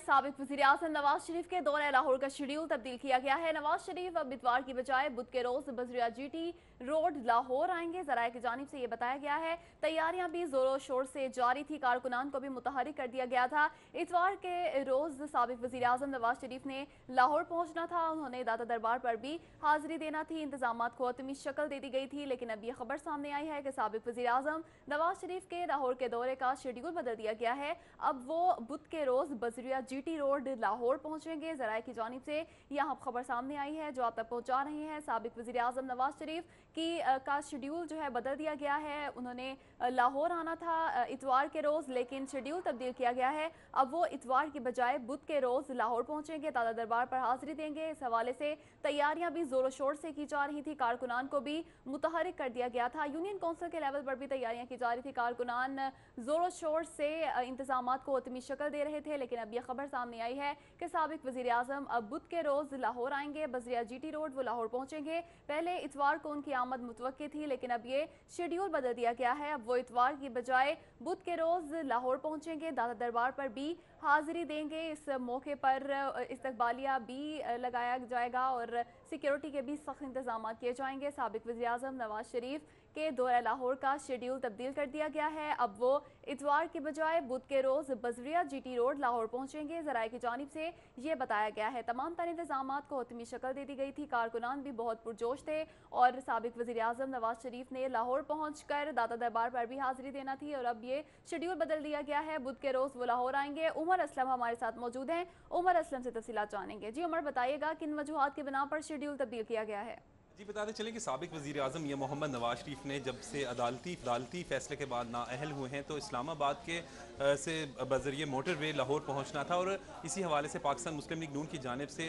साबिक वज़ीर-ए-आज़म नवाज शरीफ के दौरे लाहौर का शेड्यूल तब्दील किया गया है। नवाज शरीफ अब इतवार की बजाय बुध के रोज बजरिया जीटी रोड लाहौर आएंगे। ज़राए की जानिब से ये बताया गया है। तैयारियां भी जोरों शोर से जारी थी, कारकुनान को भी मुतहरिक कर दिया गया था। इतवार के रोज साबिक वज़ीर-ए-आज़म नवाज शरीफ ने लाहौर पहुंचना था। उन्होंने दाता दरबार पर भी हाजिरी देना थी। इंतजामात को हतमी शक्ल दे दी गई थी, लेकिन अब ये खबर सामने आई है कि साबिक वज़ीर-ए-आज़म नवाज शरीफ के लाहौर के दौरे का शेड्यूल बदल दिया गया है। अब वो बुध के रोज बजरिया जीटी रोड लाहौर पहुंचेंगे। ज़राए की जानिब से यहाँ खबर सामने आई है जो आप तक पहुंचा रहे हैं। साबिक वज़ीर-ए-आज़म नवाज शरीफ का शेड्यूल जो है बदल दिया गया है। उन्होंने लाहौर आना था इतवार के रोज, लेकिन शेड्यूल तब्दील किया गया है। अब वो इतवार की बजाय बुध के रोज लाहौर पहुंचेंगे, दादा दरबार पर हाजिरी देंगे। इस हवाले से तैयारियां भी जोरों शोर से की जा रही थी, कारकुनान को भी मुतहरिक कर दिया गया था। यूनियन कौंसिल के लेवल पर भी तैयारियां की जा रही थी। कारकुनान जोरों शोर से इंतजामात को हतमी शक्ल दे रहे थे, लेकिन अब यह खबर सामने आई है कि साबिक वज़ीर-ए-आज़म अब बुध के रोज लाहौर आएंगे। बजरिया जीटी रोड वो लाहौर पहुंचेंगे। पहले इतवार को उनकी आमद मुतवक्की थी, लेकिन अब ये शेड्यूल बदल दिया गया है। अब वो इतवार की बजाय बुध के रोज लाहौर पहुंचेंगे, दादा दरबार पर भी हाजिरी देंगे। इस मौके पर इस्तकबालिया भी लगाया जाएगा और सिक्योरिटी के भी सख्त इंतजाम किए जाएंगे। साबिक वज़ीर-ए-आज़म नवाज शरीफ के दौरे लाहौर का शेड्यूल तब्दील कर दिया गया है। अब वो इतवार की बजाय बुध के रोज बजरिया जीटी रोड लाहौर पहुंचेंगे। ज़राए की जानिब से ये बताया गया है। तमाम तर इंतजामात को हतमी शक्ल दे दी गई थी, कारकुनान भी बहुत पुरजोश थे और साबिक वज़ीर-ए-आज़म नवाज शरीफ ने लाहौर पहुंचकर दाता दरबार पर भी हाजिरी देना थी और अब ये शेड्यूल बदल दिया गया है। बुध के रोज वो लाहौर आएंगे। उमर असलम हमारे साथ मौजूद हैं। उमर असलम से तफसीलात जानेंगे। जी उमर, बताइएगा किन वजूहात की बिना पर शेड्यूल तब्दील किया गया है? जी बताते चलें कि साबिक वज़ीर आज़म मियां मोहम्मद नवाज शरीफ ने जब से अदालती फ़ैसले के बाद नाअहल हुए हैं तो इस्लामाबाद के से बज़रिए मोटर वे लाहौर पहुंचना था और इसी हवाले से पाकिस्तान मुस्लिम लीग नून की जानिब से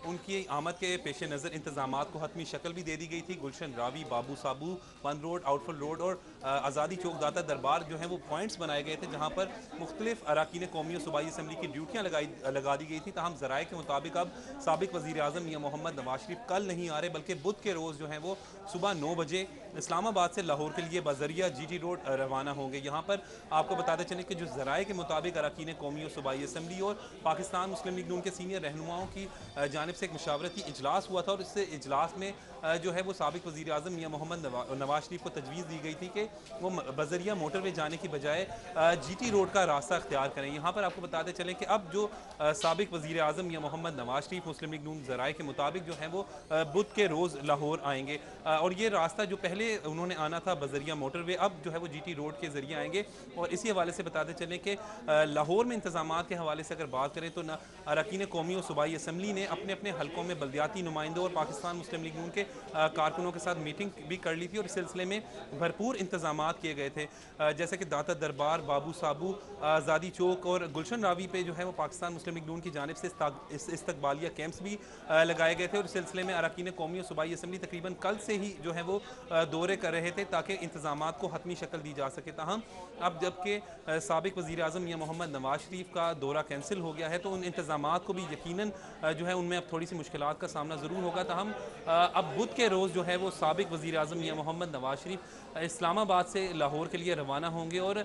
उनकी आमद के पेश नज़र इंतजामात को हतमी शक्ल भी दे दी गई थी। गुलशन रावी, बाबू साबू, बंद रोड, आउटफुल रोड और आज़ादी चौक दाता दरबार जो है वो पॉइंट्स बनाए गए थे जहाँ पर मुख्तलिफ अराकीन कौमी और सूबाई असम्बली की ड्यूटियाँ लगा दी गई थी। ताहम ज़राए के मुताबिक अब साबिक वज़ीर आज़म मियां मोहम्मद नवाज शरीफ कल नहीं आ रहे बल्कि बुध के रोज़ जो है वो सुबह 9 बजे इस्लामाबाद से लाहौर के लिए बजरिया जीटी रोड रवाना होंगे। यहाँ पर आपको बताते चलें कि जो ज़राए के मुताबिक अरकान कौमी और सूबाई असम्बली और पाकिस्तान मुस्लिम लीग नून के सीनियर रहनुमाओं की जानिब से एक मशावरती इजलास हुआ था और इस इजलास में जो है वो साबिक वज़ीर आज़म मियां मोहम्मद नवाज शरीफ को तजवीज़ दी गई थी कि वो बजरिया मोटरवे जाने की बजाय जीटी रोड का रास्ता अख्तियार करें। यहाँ पर आपको बताते चलें कि अब जो साबिक वज़ीर आज़म मियां मोहम्मद नवाज शरीफ मुस्लिम लीग नून ज़राए के मुताबिक जो है वो बुध के रोज़ लाहौर आएंगे और ये रास्ता जो पहले उन्होंने आना था बजरिया मोटरवे अब जो है वो जीटी रोड के ज़रिए आएंगे। और इसी हवाले से बताते चलें कि लाहौर में इंतजामात के हवाले से अगर बात करें तो अरकान कौमी और सूबाई असम्बली ने अपने अपने हलकों में बल्दियाती नुमाइंदों और पाकिस्तान मुस्लिम लीग नून के कारकुनों के साथ मीटिंग भी कर ली थी और इस सिलसिले में भरपूर इंतजामात किए गए थे। जैसे कि दाता दरबार, बाबू साबू, आज़ादी चौक और गुलशन रावी पे जो है वो पाकिस्तान मुस्लिम लीग नून की जानिब से इस्तकबालिया कैंप्स भी लगाए गए थे और इस सिलसिले में अरकान कौमी और सूबाई असम्बली तकरीबन कल से ही जो है वो दौरे कर रहे थे ताकि इंतजामात को हतमी शक्ल दी जा सके। ताहम अब जबकि साबिक वज़ीर आज़म मियां मोहम्मद नवाज शरीफ का दौरा कैंसिल हो गया है तो उन इंतजामात को भी यकीनन जो है उनमें अब थोड़ी सी मुश्किलात का सामना ज़रूर होगा। ताहम अब बुध के रोज़ जो है वो साबिक वज़ीर आज़म मियां मोहम्मद नवाज शरीफ इस्लामाबाद से लाहौर के लिए रवाना होंगे और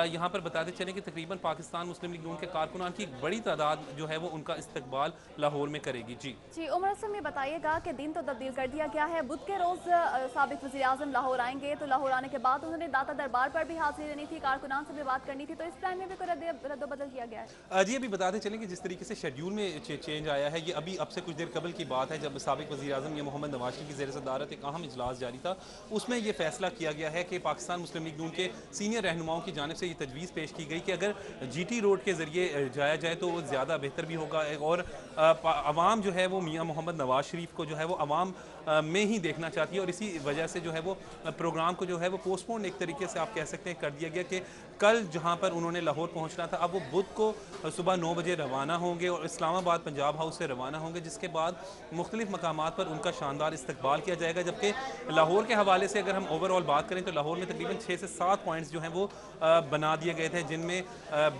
यहाँ पर बताते चलें कि तकरीबन पाकिस्तान मुस्लिम लीग नून के कारकुनान की एक बड़ी तादाद जो है वो उनका इस्तकबाल लाहौर में करेगी। जी उमर असलम, ये बताइएगा कि दिन तो तब्दील कर दिया गया है। बुध के रोज साबिक वज़ीर-ए-आज़म लाहौर आएंगे तो लाहौर आने के बाद उन्होंने दाता दरबार पर भी हाजिरी देनी थी, कारकुनान से भी बात करनी थी, तो इस प्लान में भी कोई रद्द-बदल किया गया है? जी अभी बताते चलें कि जिस तरीके से शेड्यूल में चेंज आया है ये अभी अब से कुछ देर कबल की बात है जब साबिक वज़ीर आज़म मियां मोहम्मद नवाज शरीफ की ज़ेर सदारत एक अहम इजलास जारी था। उसमें यह फैसला किया गया है कि पाकिस्तान मुस्लिम लीग नून के सीनियर रहनुमाओं की जानिब से ये तजवीज़ पेश की गई कि अगर जीटी रोड के ज़रिए जाया जाए तो ज़्यादा बेहतर भी होगा और अवाम जो है वो मियां मोहम्मद नवाज शरीफ को जो है वो अवाम में ही देखना चाहती है और इसी वजह से जो है वो प्रोग्राम को जो है वो पोस्टपोन एक तरीके से आप कह सकते हैं कर दिया गया कि कल जहां पर उन्होंने लाहौर पहुंचना था अब वो बुध को सुबह 9 बजे रवाना होंगे और इस्लामाबाद पंजाब हाउस से रवाना होंगे, जिसके बाद मुख्तलिफ मकामात पर उनका शानदार इस्तकबाल किया जाएगा। जबकि लाहौर के हवाले से अगर हम ओवरऑल बात करें तो लाहौर में तकरीबन 6 से 7 पॉइंट्स जो हैं वो बना दिए गए थे जिनमें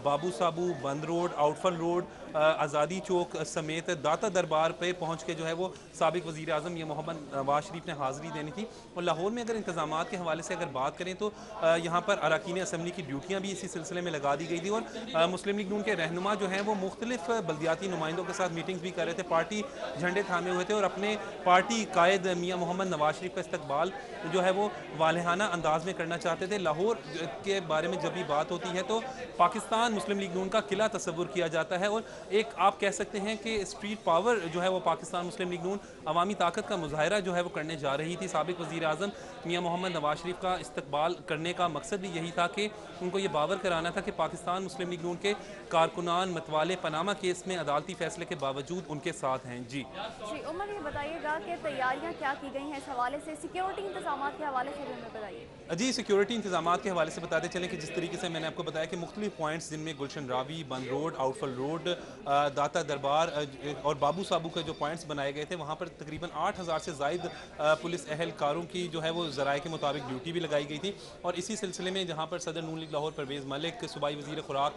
बाबू साबू, बंद रोड, आउटफल रोड, आज़ादी चौक समेत दाता दरबार पे पहुँच के जो है वो साबिक वज़ीर आज़म मियां मोहम्मद नवाज शरीफ ने हाज़िरी देनी थी और लाहौर लाहौर में अगर इंतजामात के हवाले से अगर बात करें तो यहाँ पर अरकान असम्बली की ड्यूटियाँ भी इसी सिलसिले में लगा दी गई थी, और मुस्लिम लीग नून के रहनुमा जो हैं वो मुख्तलिफ बल्दियाती नुमाइंदों के साथ मीटिंग्स भी कर रहे थे, पार्टी झंडे थामे हुए थे और अपने पार्टी कायद मियाँ मोहम्मद नवाज शरीफ का इस्तकबाल जो है वो वालहाना अंदाज में करना चाहते थे। लाहौर के बारे में जब भी बात होती है तो पाकिस्तान मुस्लिम लीग नून का किला तस्वुर किया जाता है, और एक आप कह सकते हैं कि स्ट्रीट पावर जो है वो पाकिस्तान मुस्लिम लीग नून अवामी ताकत का मुजाहरा जो है वो करने जा रही थी। साबिक वज़ीर आज़म मियाँ मोहम्मद नवाज शरीफ का इस्तकबाल करने का मकसद भी यही था कि उनको ये बावर कराना था कि पाकिस्तान मुस्लिम लीग नून के कारकुनान मतवाले पनामा केस में अदालती फैसले के बावजूद उनके साथ हैं। जी उमर, ये बताइएगा कि तैयारियां क्या की गई हैं इस हवाले से, सिक्योरिटी इंतजाम के हवाले से भी हमें बताइए। जी, सिक्योरिटी इंतजाम के हवाले से बताते चलें कि जिस तरीके से मैंने आपको बताया कि मुख्तलिफ पॉइंट्स जिनमें गुलशन रावी, बंद रोड, आउटफल रोड, दाता दरबार और बाबू साबू के जो पॉइंट्स बनाए गए थे, वहाँ पर तकरीबन 8000 से ज़ायद पुलिस एहलकारों की जो है वो ज़राए के मुताबिक ड्यूटी भी लगाई गई थी। और इसी सिलसिले में जहाँ पर सदर नून लीग लाहौर परवेज़ मलिक, सूबाई वज़ीर खुराक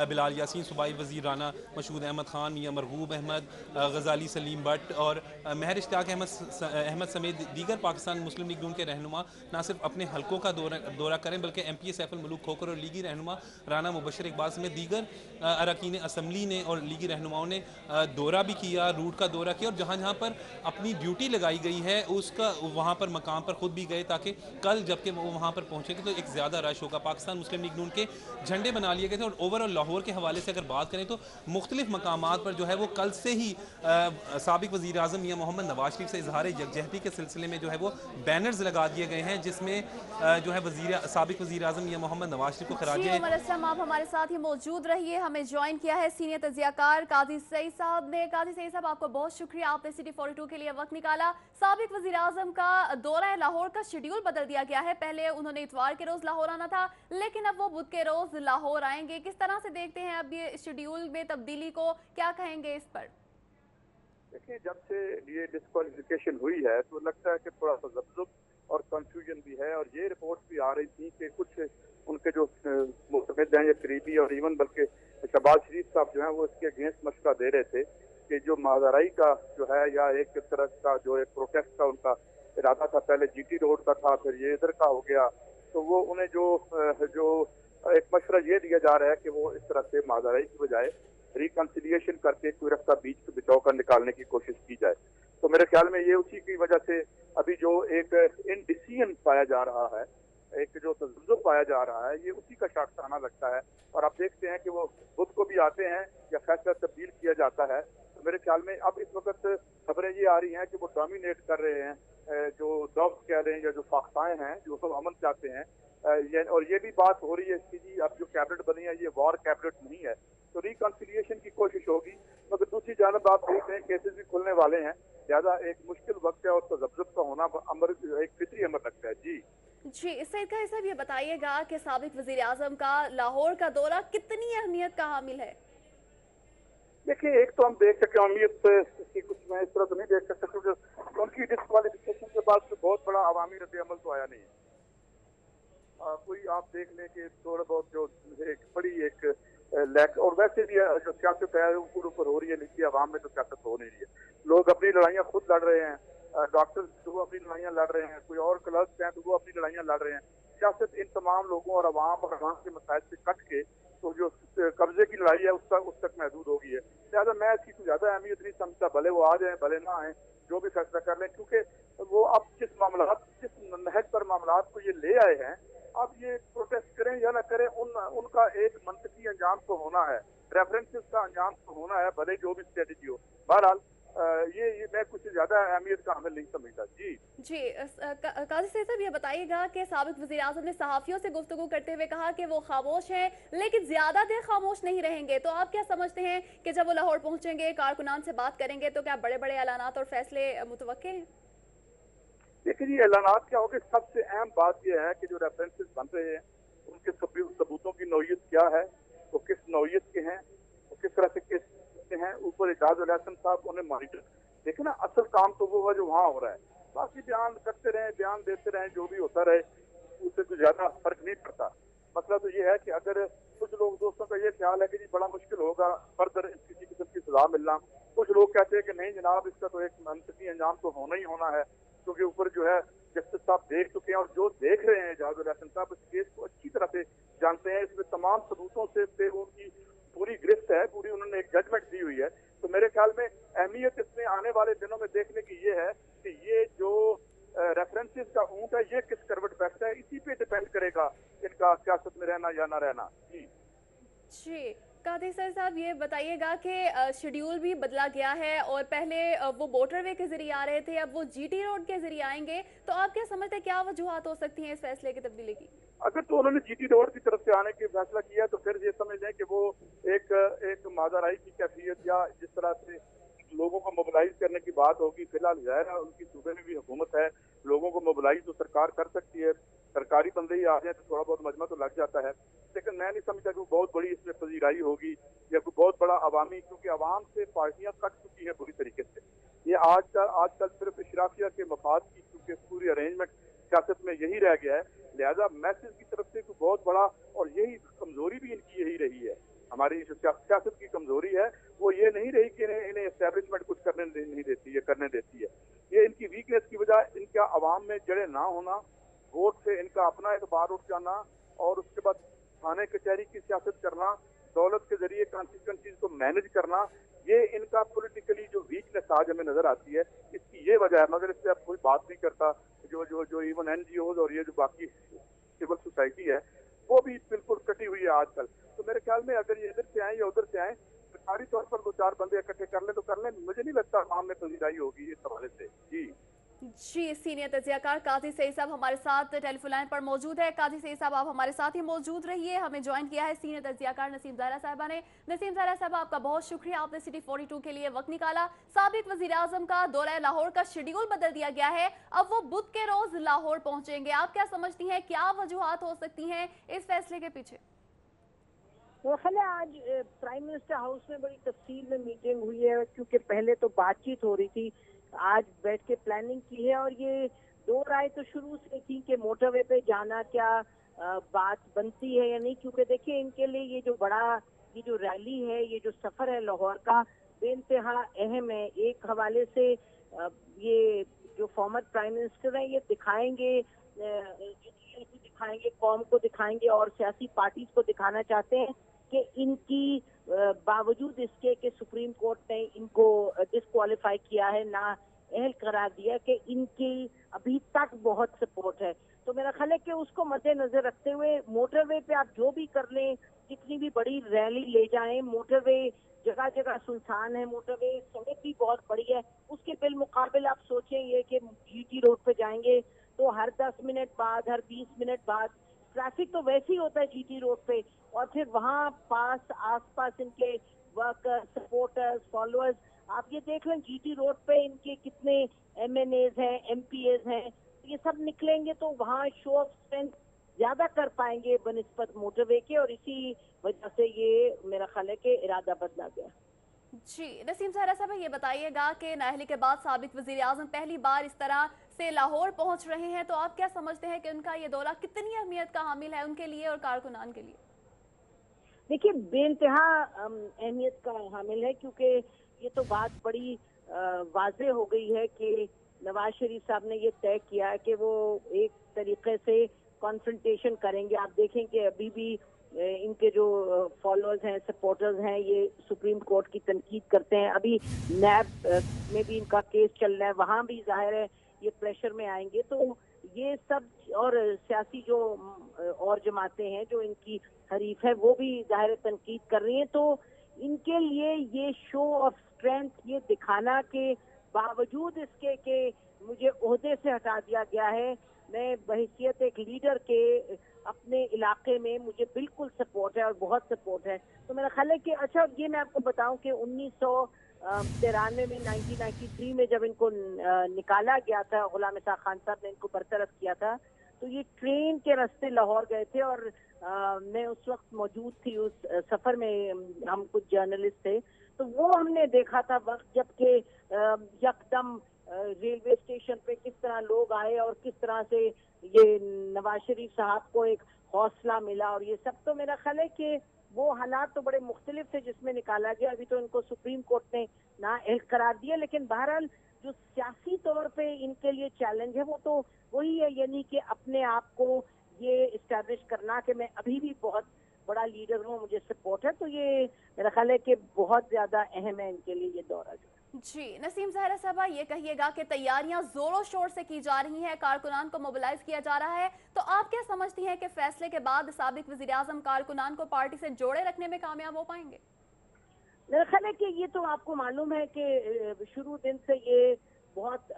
बिलाल यासीन, सूबाई वज़ीर राना मशहूद अहमद ख़ान, मियाँ मरगूब अहमद, गज़ाली सलीम भट्ट और महर इश्तियाक अहमद समेत दीगर पाकिस्तान मुस्लिम लीग नून के रहनुमा न सिर्फ अपने हलकों का दौरा करें बल्कि MPA सैफुल मलूक खोखर और लीगी रहनुमा राना मुबशर इकबाल समेत दीगर अरकान असम्बली ने और लीगी रहनुमाओं ने दौरा भी किया, रूट का दौरा किया, और जहाँ जहाँ पर अपनी ड्यूटी लगाई गई है उसका वहाँ पर मकाम पर खुद भी गए ताकि कल जबकि वो वहाँ पर पहुँचेंगे तो एक ज़्यादा रश होगा। पाकिस्तान मुस्लिम लीग नून के झंडे बना लिए गए थे, और ओवरऑल लाहौर के हवाले से अगर बात करें तो मुख्तलिफ मकामात पर जो है वो कल से ही साबिक वज़ीर आज़म मियाँ मोहम्मद नवाज शरीफ से इजहार यकजहती के सिलसिले में जो है वो बैनर्स लगा दिए गए हैं, जिसमें जो है साबिक वज़ीर आज़म मियाँ मोहम्मद नवाज शरीफ को जी खराजे उमर असलम, आप हमारे साथ ही मौजूद रहिए। हमें ज्वाइन किया है सीनियर तजियाकार काजी सईद साहब ने। काजी सईद साहब, आपको बहुत शुक्रिया, आपने सिटी 42 के लिए वक्त निकाला। साबिक वज़ीर आज़म का दौरा लाहौर का शेड्यूल बदल दिया गया है, पहले उन्होंने इतवार के रोज लाहौर आना था लेकिन अब वो बुध के रोज लाहौर आएंगे। किस तरह से देखते हैं अब ये शेड्यूल में तब्दीली को, क्या कहेंगे इस पर? देखिए, जब से ये डिस्क्वालिफिकेशन हुई है तो लगता है कि थोड़ा सा ज़ब्ज़ब और कंफ्यूजन भी है, और ये रिपोर्ट भी आ रही थी कि कुछ उनके जो मुतमिद हैं या करीबी और इवन बल्कि शहबाज शरीफ साहब जो हैं वो इसके अगेंस्ट मशवरा दे रहे थे कि जो माजराई का जो है या एक तरह का जो एक प्रोटेस्ट का उनका इरादा था, पहले GT रोड का था, फिर ये इधर का हो गया, तो वो उन्हें जो एक मशवरा ये दिया जा रहा है कि वो इस तरह से माजराई की बजाय रिकन्सिलिएशन करके कोई रास्ता बीच के बिचाव कर निकालने की कोशिश की जाए। तो मेरे ख्याल में ये उसी की वजह से अभी जो एक इनडिसीजन पाया जा रहा है, एक जो तज़ब्ज़ुब पाया जा रहा है, ये उसी का शाखसाना लगता है। और आप देखते हैं कि वो बुध को भी आते हैं या फैसला तब्दील किया जाता है। तो मेरे ख्याल में अब इस वक्त खबरें ये आ रही हैं कि वो डोमिनेट कर रहे हैं, जो दौर कह रहे हैं या जो फाख्ताएं हैं जो सब अमन चाहते हैं, और ये भी बात हो रही है कि जी अब जो कैबिनेट बनी है ये वॉर कैबिनेट नहीं है, तो रिकन्सिलिएशन की कोशिश होगी। मगर दूसरी जानब आप देखते हैं केसेस भी खुलने वाले हैं, ज़्यादा एक मुश्किल वक्त है और तज़ब्ज़ुब का होना अमर एक फितरी अमर लगता है। जी सईद का साहब, ये बताइएगा कि साबिक वज़ीर आज़म का लाहौर का दौरा कितनी अहमियत का हामिल है? देखिए, एक तो हम देख सकते हैं अहमियत की कुछ मैं इस तरह तो नहीं देख सकता क्योंकि उनकी डिस्क्वालिफिकेशन के बाद तो बहुत बड़ा अवामी रद्द अमल तो आया नहीं है। कोई आप देख लें कि थोड़ा बहुत जो एक बड़ी एक लैक, और वैसे भी जो सियासत है ऊपर ऊपर हो रही है, नीचे आवाम में तो सियासत हो नहीं रही है। लोग अपनी लड़ाइयाँ खुद लड़ रहे हैं, डॉक्टर्स वो अपनी लड़ाइयाँ लड़ रहे हैं, कोई और क्लर्क्स हैं तो वो अपनी लड़ाइयाँ लड़ रहे हैं। सियासत इन तमाम लोगों और आवाम के मसाइल से कट के तो जो कब्जे की लड़ाई है उस तक महदूद हो गई है। लिहाजा मैं इसकी कुछ ज़्यादा अहमियत नहीं समझता, भले वो आ जाए भले ना आए, जो भी फैसला कर लें, क्योंकि वो अब जिस नहज पर मामलात को ये ले आए हैं, अब ये प्रोटेस्ट करें या ना करें उनका एक मंतकी अंजाम तो होना है, रेफरेंसेस का अंजाम तो होना है, भले जो भी स्ट्रेटेजी हो। बहरहाल ये मैं कुछ ज्यादा अहमियत का हामिल नहीं समझता। जी काजी साहब, ये बताइएगा कि साबिक वज़ीर आज़म ने सहाफ़ियों से गुफ्तगू करते हुए कहा कि वो खामोश हैं लेकिन ज्यादा देर खामोश नहीं रहेंगे, तो आप क्या समझते हैं कि जब वो लाहौर पहुंचेंगे, कारकुनान से बात करेंगे, तो क्या बड़े बड़े ऐलानात और फैसले मुतवक्के हैं? देखिए, ये ऐलानात क्या होगा, सबसे अहम बात यह है कि जो रेफरेंसेस बन रहे हैं उनके सबूतों की नौयत क्या है, वो किस नौयत के हैं, वो किस तरह से किस हैं। ऊपर एजाज अल हसन साहब उन्हें मॉनिटर देखे ना, असल काम तो वो है जो वहाँ हो रहा है, बाकी बयान करते रहे, बयान देते रहे, जो भी होता रहे, उससे तो ज्यादा फर्क नहीं पड़ता। मसला तो ये है कि अगर कुछ लोग दोस्तों का ये ख्याल है कि जी बड़ा मुश्किल होगा फर्दर किसी किस्म की सजा मिलना, कुछ लोग कहते हैं कि नहीं जनाब इसका तो एक मंतकी अंजाम तो होना ही होना है, क्योंकि ऊपर जो है जस्टिस साहब देख चुके हैं और जो देख रहे हैं एजाजुल हसन साहब इस केस को अच्छी तरह से जानते हैं। इसमें तमाम सबूतों से पे उनकी पूरी गिरफ्त है, पूरी उन्होंने एक जजमेंट दी हुई है। तो मेरे ख्याल में अहमियत इसमें आने वाले दिनों में देखने की ये है कि ये जो रेफरेंसेस का ऊंट है ये किस करवट बैठता है, इसी पे डिपेंड करेगा इनका सियासत में रहना या ना रहना। जी कादी सर साहब, ये बताइएगा कि शेड्यूल भी बदला गया है और पहले वो मोटरवे के जरिए आ रहे थे, अब वो जीटी रोड के जरिए आएंगे, तो आप क्या समझते हैं क्या वजूहात हो सकती हैं इस फैसले की तब्दीली की? अगर तो उन्होंने जीटी रोड की तरफ से आने की फैसला किया तो फिर ये समझ लें कि वो एक माजराई की कैफियत या जिस तरह से लोगों को मोबिलाइज करने की बात होगी, फिलहाल ज़ाहिर है उनकी सूबे में भी हुकूमत है, लोगों को मोबिलाइज तो सरकार कर सकती है, सरकारी बंदे ही आ जाए तो थोड़ा बहुत मजमा तो लग जाता है, लेकिन मैं नहीं समझता कि बहुत बड़ी इसमें पजीराई होगी या कोई बहुत बड़ा अवामी, क्योंकि अवाम से पार्टियां कट चुकी हैं बुरी तरीके से। ये आजकल सिर्फ इशराफिया के मफाद की क्योंकि पूरी अरेंजमेंट सियासत में यही रह गया है, लिहाजा मैसेज की तरफ से कोई बहुत बड़ा, और यही कमजोरी भी इनकी यही रही है, हमारी जो सियासत की कमजोरी है वो ये नहीं रही कि इन्हें एस्टेब्लिशमेंट कुछ करने नहीं देती है, करने देती है। ये इनकी वीकनेस की वजह इनका अवाम में जड़े ना होना, वोट से इनका अपना एतबार उठ जाना और उसके बाद थाने कचहरी की सियासत करना, दौलत के जरिए कॉन्स्टिट्यूएंसीज को मैनेज करना, ये इनका पॉलिटिकली जो वीकनेस आज हमें नजर आती है, इसकी ये वजह है। मगर इससे अब कोई बात नहीं करता, जो जो जो इवन एनजीओज और ये जो बाकी सिविल सोसाइटी है वो भी बिल्कुल कटी हुई है आजकल। तो मेरे ख्याल में अगर ये इधर से आए या उधर से आए, सरकारी तौर पर दो चार बंदे इकट्ठे कर ले तो कर ले, मुझे नहीं लगता आवाम में पजीराई होगी इस हवाले से। जी सीनियर तज्जियाकार काजी सईद साहब हमारे साथ टेलीफोन लाइन पर मौजूद है। काजी सईद साहब आप हमारे साथ ही मौजूद रहिए। हमें ज्वाइन किया है सीनियर तज्जियाकार नसीम ज़हरा साहिबा ने। नसीम ज़हरा साहब आपका बहुत शुक्रिया, आपने सिटी 42 के लिए वक्त निकाला। साबिक वजीर आजम का दौरा लाहौर का शेड्यूल बदल दिया गया है, अब वो बुध के रोज लाहौर पहुंचेंगे। आप क्या समझती हैं, क्या वजूहात हो सकती हैं इस फैसले के पीछे? आज प्राइम मिनिस्टर हाउस में बड़ी तफसील में मीटिंग हुई है, क्योंकि पहले तो बातचीत हो रही थी, आज बैठ के प्लानिंग की है और ये दो राय तो शुरू से थी कि मोटरवे पे जाना क्या बात बनती है या नहीं, क्योंकि देखिए इनके लिए ये जो बड़ा ये जो रैली है, ये जो सफर है लाहौर का, बेइंतहा अहम है। एक हवाले से ये जो फॉर्मर प्राइम मिनिस्टर है ये दिखाएंगे कौम को दिखाएंगे और सियासी पार्टीज को दिखाना चाहते हैं कि इनकी बावजूद इसके कि सुप्रीम कोर्ट ने इनको डिस्क्वालीफाई किया है, ना अहल करार दिया, कि इनकी अभी तक बहुत सपोर्ट है। तो मेरा ख्याल है कि उसको मद्देनजर रखते हुए मोटरवे पे आप जो भी कर लें, कितनी भी बड़ी रैली ले जाएं, मोटरवे जगह जगह सुनसान है, मोटरवे सड़क भी बहुत बड़ी है, उसके बिलमुकाबिल आप सोचें ये कि जीटी रोड पे जाएंगे तो हर 10 मिनट बाद, हर 20 मिनट बाद ट्रैफिक तो वैसे ही होता है जीटी रोड पे, और फिर वहाँ आसपास इनके वर्कर्स, सपोर्टर्स, फॉलोअर्स, आप ये देख लें जीटी रोड पे इनके कितने एमएनएज हैं, एमपीएज हैं, ये सब निकलेंगे तो वहाँ शो ऑफ स्ट्रेंथ ज्यादा कर पाएंगे बनिस्बत मोटरवे के, और इसी वजह से ये मेरा ख्याल है कि इरादा बदला गया। जी नसीम ज़हरा साहब ये बताइएगा कि नाअहली के बाद साबिक वज़ीर आज़म पहली बार इस तरह से लाहौर पहुंच रहे हैं, तो आप क्या समझते हैं कि उनका ये दौरा कितनी अहमियत का हामिल है उनके लिए और कारकुनान के लिए? देखिए बेइंतहा अहमियत का हामिल है, क्योंकि ये तो बात बड़ी वाज़ेह हो गई है कि नवाज शरीफ साहब ने ये तय किया है कि वो एक तरीके से कॉन्फ्रंटेशन करेंगे। आप देखें कि अभी भी इनके जो फॉलोअर्स हैं, सपोर्टर्स हैं, ये सुप्रीम कोर्ट की तनकीद करते हैं। अभी नैब में भी इनका केस चल रहा है, वहाँ भी जाहिर है ये प्रेशर में आएंगे। तो ये सब और सियासी जो और जमातें हैं जो इनकी हरीफ है वो भी जाहिर तनकीद कर रही हैं। तो इनके लिए ये शो ऑफ स्ट्रेंथ, ये दिखाना के बावजूद इसके कि मुझे ओहदे से हटा दिया गया है, मैं बहैसियत एक लीडर के अपने इलाके में मुझे बिल्कुल सपोर्ट है और बहुत सपोर्ट है। तो मेरा ख्याल है कि अच्छा ये मैं आपको बताऊं कि 1993 में 1993 में जब इनको निकाला गया था, गुलाम इसाक खान साहब ने इनको बरतरफ किया था, तो ये ट्रेन के रास्ते लाहौर गए थे और मैं उस वक्त मौजूद थी उस सफर में, हम कुछ जर्नलिस्ट थे, तो वो हमने देखा था वक्त जबकि यकदम रेलवे स्टेशन पे किस तरह लोग आए और किस तरह से ये नवाज शरीफ साहब को एक हौसला मिला और ये सब। तो मेरा ख्याल है कि वो हालात तो बड़े मुख्तलिफ थे जिसमें निकाला गया। अभी तो इनको सुप्रीम कोर्ट ने नाअहल करार दिया, लेकिन बहरहाल जो सियासी तौर तौर पे इनके लिए चैलेंज है वो तो वही है, यानी कि अपने आप को ये इस्टेब्लिश करना कि मैं अभी भी बहुत बड़ा लीडर हूँ, मुझे सपोर्ट है। तो ये मेरा ख्याल है कि बहुत ज्यादा अहम है इनके लिए ये दौरा जो। जी नसीम ज़हरा साहबा, ये कहिएगा कि तैयारियां जोरों शोर से की जा रही हैं, कारकुनान को मोबिलाइज किया जा रहा है, तो आप क्या समझती हैं कि फैसले के बाद साबिक वज़ीर आज़म कारकुनान को पार्टी से जोड़े रखने में कामयाब हो पाएंगे? मेरा ख्याल है कि ये तो आपको मालूम है कि शुरू दिन से ये बहुत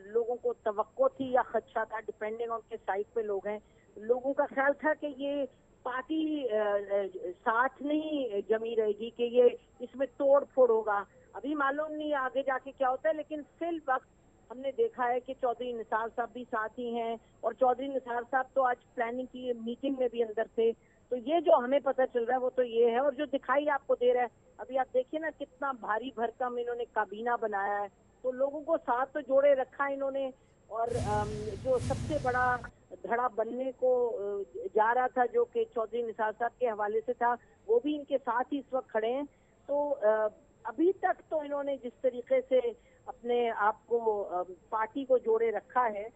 लोगों को तवक्को थी या खदशा था, डिपेंडिंग ऑन के साइड पे लोग हैं। लोगों का ख्याल था कि ये पार्टी साथ नहीं जमी रहेगी, कि ये इसमें तोड़ फोड़ होगा। अभी मालूम नहीं आगे जाके क्या होता है, लेकिन फिल वक्त हमने देखा है कि चौधरी निसार साहब भी साथ ही हैं, और चौधरी निसार साहब तो आज प्लानिंग की मीटिंग में भी अंदर थे। तो ये जो हमें पता चल रहा है वो तो ये है, और जो दिखाई आपको दे रहा है अभी आप देखिए ना कितना भारी भरकम इन्होंने काबीना बनाया है, तो लोगों को साथ तो जोड़े रखा इन्होंने। और जो सबसे बड़ा धड़ा बनने को जा रहा था जो कि चौधरी निसार साहब के हवाले से था, वो भी इनके साथ ही इस वक्त खड़े हैं। तो अभी तक तो इन्होंने जिस तरीके से अपने आप को पार्टी को जोड़े रखा है,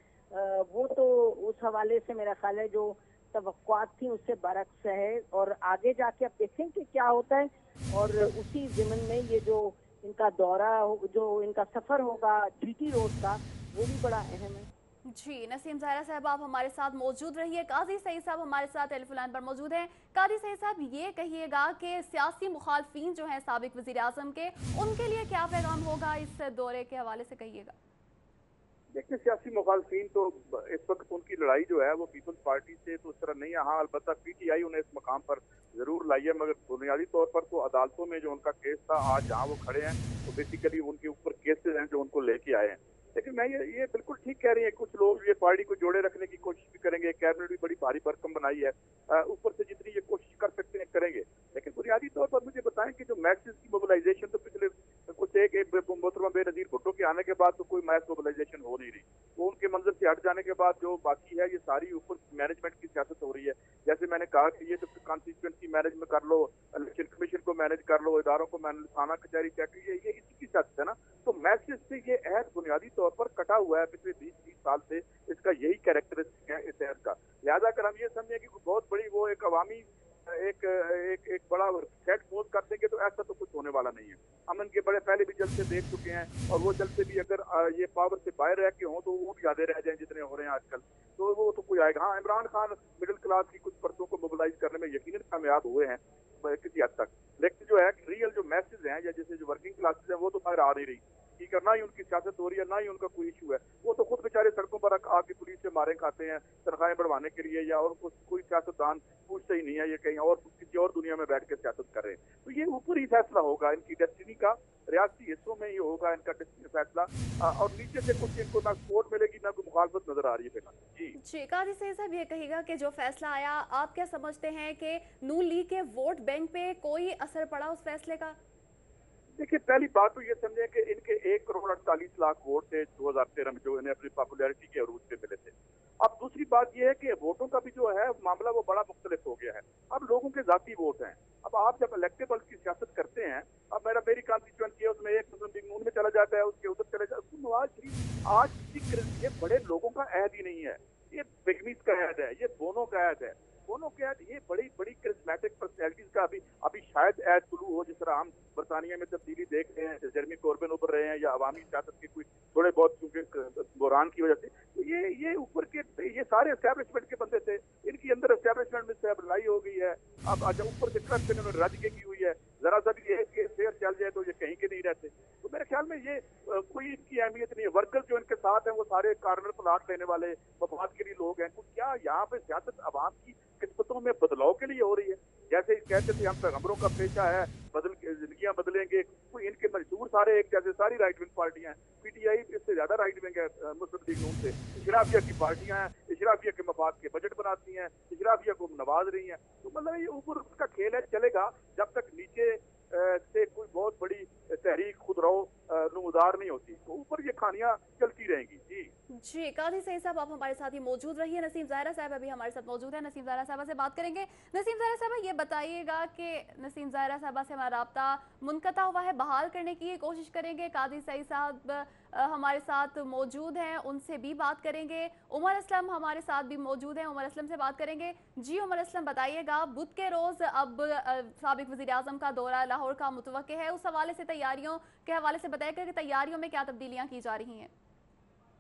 वो तो उस हवाले से मेरा ख्याल है जो तवक्कुआत थी उससे बरक्स है। और आगे जाके अब देखें कि क्या होता है, और उसी ज़िम्न में ये जो इनका दौरा, जो इनका सफर होगा जीटी रोड का, वो भी बड़ा अहम है। जी नसीम ज़हरा साहब, आप हमारे साथ मौजूद रहिए। काजी सईद साहब हमारे साथ टेलीफोन लाइन पर मौजूद हैं। काजी सईद साहब, ये कहिएगा कि सियासी मुखालफिन जो हैं साबिक वज़ीर आज़म के, उनके लिए क्या पैगाम होगा इस दौरे के हवाले से, कहिएगा। देखिए, सियासी मुखालफिन तो इस वक्त उनकी लड़ाई जो है वो पीपल्स पार्टी से तो उस तरह नहीं है। हाँ, अलबत्ता पीटीआई उन्हें इस मकाम पर जरूर लाई है, मगर बुनियादी तौर पर तो अदालतों में जो उनका केस था, आज जहाँ वो खड़े हैं तो बेसिकली उनके ऊपर केसेस हैं जो उनको लेके आए हैं। लेकिन मैं ये बिल्कुल ठीक कह रही है, कुछ लोग ये पार्टी को जोड़े रखने की कोशिश भी करेंगे, कैबिनेट भी बड़ी भारी भरकम बनाई है, ऊपर से जितनी ये कोशिश कर सकते हैं करेंगे। लेकिन बुनियादी तौर पर मुझे बताएं कि जो मैसेज की मोबिलाइजेशन तो पिछले कुछ एक मोहतरमा बेनजीर भुट्टो के आने के बाद तो कोई मैस मोबिलाइजेशन हो नहीं रही। वो उनके मंजर से हट जाने के बाद जो बाकी है ये सारी ऊपर मैनेजमेंट की सियासत हो रही है। जैसे मैंने कहा कि ये तो कॉन्स्टिट्यूएंसी मैनेज में कर लो, इलेक्शन कमीशन को मैनेज कर लो, इदारों को मैनेज, थाना कचहरी चेक, ये इसी की सियासत है ना। तो मैसेज से ये अहद बुनियादी तौर पर कटा हुआ है पिछले 20-30 साल से, इसका यही कैरेक्टरिस्टिक है इस अहद का। लिहाजा अगर हम ये समझें कि बहुत बड़ी वो एक अवामी एक बड़ा सेट पोज कर देंगे तो ऐसा तो कुछ होने वाला नहीं है। हम इनके बड़े पहले भी जलसे देख चुके हैं, और वो जलसे भी अगर ये पावर से बाहर रह के हों तो वो भी यादें रह जाएं जितने हो रहे हैं आजकल, तो वो तो कोई आएगा। हाँ, इमरान खान मिडिल क्लास की कुछ परतों को मोबिलाइज करने में यकीनन कामयाब हुए हैं किसी हद तक, लेकिन जो है रियल जो मैसेज हैं या जैसे जो वर्किंग क्लासेस हैं वो तो बाहर आ नहीं रही। ठीक है, ना ही उनकी सियासत हो रही है, ना ही उनका कोई इशू है। वो तो खुद बेचारे सड़कों पर आके पुलिस से मारे खाते हैं तनख्वाहें बढ़वाने के लिए, या और कोई सियासतदान पूछते ही नहीं है, ये कहीं और किसी और दुनिया में बैठ के सियासत कर रहे हैं। तो ये ऊपर ही फैसला होगा इनकी डेस्टिनी का, रियासती हिस्सों में ही होगा इनका डेस्टिनी फैसला, और नीचे से कुछ इनको ना सपोर्ट मिलेगी ना कोई मुखालफत नजर आ रही है। जी काजी सईद साहब, ये कहिएगा कि जो फैसला आया, आप क्या समझते हैं कि नून लीग के वोट बैंक पे कोई असर पड़ा उस फैसले का? देखिए, पहली बात तो ये समझे कि इनके 1,48,00,000 वोट थे 2013 में जो इन्हें अपनी पॉपुलैरिटी के अरूज पे मिले थे। अब दूसरी बात यह है कि वोटों का भी जो है मामला वो बड़ा मुख्तलिफ हो गया है। अब लोगों के जाती वोट हैं। अब आप जब इलेक्टेबल की सियासत करते हैं, अब मेरी कॉन्स्टिट्यूएंसी है उसमें एक मुस्लिम लीग नून में चला जाता है, उसके उधर चले जाता है। नवाज शरीफ आज किसी ये बड़े लोगों का अहद ही नहीं है, ये बिगनीज का अहद है, ये दोनों का अहद है। दोनों के अहद ये बड़ी बड़ी करिस्मेटिक पर्सनैलिटीज का अभी शायद अहद शुरू हो, जिस तरह हम बरतानिया में तब्दीली देख रहे हैं, जेरेमी कॉर्बिन उभर रहे हैं, या अवामी सियासत के कोई थोड़े बहुत चूंकि बुरान की वजह से। तो ये ऊपर के ये सारे एस्टैब्लिशमेंट के बंदे थे, इनकी अंदर एस्टैब्लिशमेंट में से अब लड़ाई हो गई है। अब ऊपर से करप्शन इन्होंने रज के की हुई है, जरा सा भी एक शेयर चल जाए तो ये कहीं के नहीं रहते। तो मेरे ख्याल में ये कोई इनकी अहमियत नहीं है। वर्कर जो इनके साथ हैं वो सारे कार्नर प्लाट लेने वाले मफाद के लिए लोग हैं। कुछ क्या यहाँ पे सियासत अवाम की किस्मतों में बदलाव के लिए हो रही है? जैसे कहते थे हम पैगंबरों का पेशा है, जिंदगियां बदलेंगे, कोई इनके मजदूर सारे एक जैसे, सारी राइट विंग पार्टियां हैं। पीटीआई इससे ज्यादा राइट विंग है मुस्लिम लीग नून से। इशराफिया की पार्टियां हैं, इशराफिया के मफाद के बजट बनाती हैं, इशराफिया को नवाज रही हैं। तो मतलब ये ऊपर उसका खेल है, चलेगा जब तक नीचे से कोई बहुत बड़ी तहरीक खुद रहो नमूदार नहीं होती, तो ऊपर ये कहानियां चलती रहेंगी। जी। जी, काजी सही साहब आप हमारे साथ ही मौजूद रहिए। नसीम ज़ाहिरा साहब अभी हमारे साथ मौजूद है, नसीम ज़ाहिरा साहबा से बात करेंगे। नसीम ज़ाहिरा साहबा ये बताइएगा कि नसीम ज़ाहिरा साहबा से हमारा राब्ता मुनक़ता हुआ है, बहाल करने की कोशिश करेंगे। काजी सही साहब हमारे साथ मौजूद हैं, उनसे भी बात करेंगे। उमर असलम हमारे साथ भी मौजूद हैं, उमर असलम से बात करेंगे। जी उमर असलम बताइएगा, बुध के रोज़ अब साबिक़ वज़ीर आज़म का दौरा लाहौर का मुतवक्किल है, उस हवाले से तैयारियों के हवाले से बताइएगा कि तैयारियों में क्या तब्दीलियाँ की जा रही हैं।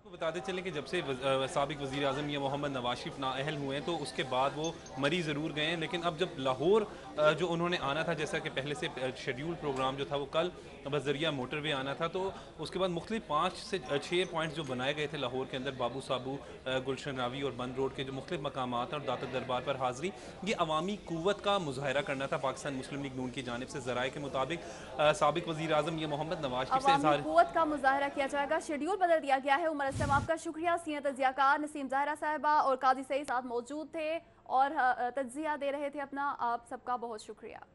तो बताते चलें कि जब से साबिक़ वज़ीर आज़म या मोहम्मद नवाज शरीफ नाअहल हुए हैं तो उसके बाद वो मरी ज़रूर गए हैं, लेकिन अब जब लाहौर जो उन्होंने आना था, जैसा कि पहले से शेड्यूल प्रोग्राम जो था वो कल बज़रिया मोटरवे आना था, तो उसके बाद मुख्तलिफ 5 से 6 पॉइंट्स जो बनाए गए थे लाहौर के अंदर, बाबू साबू, गुलशन रावी और बंद रोड के जो मुख्तलिफ मकामात हैं और दाता दरबार पर हाज़री, ये अवामी क़ुव्वत का मुज़ाहरा करना था पाकिस्तान मुस्लिम लीग नून की जानिब से। ज़राए के मुताबिक साबिक़ वज़ीर आज़म ये मोहम्मद नवाज शरीफ से अवामी क़ुव्वत का मुज़ाहरा किया जाएगा, शेड्यूल बदल दिया गया है। उमर असलम आपका शुक्रिया। सीनियर तज्ज़ियाकार नसीम ज़ाहिरा साहिबा और काजी सईद साथ मौजूद थे और तज्ज़िया दे रहे थे अपना। आप सबका बहुत शुक्रिया।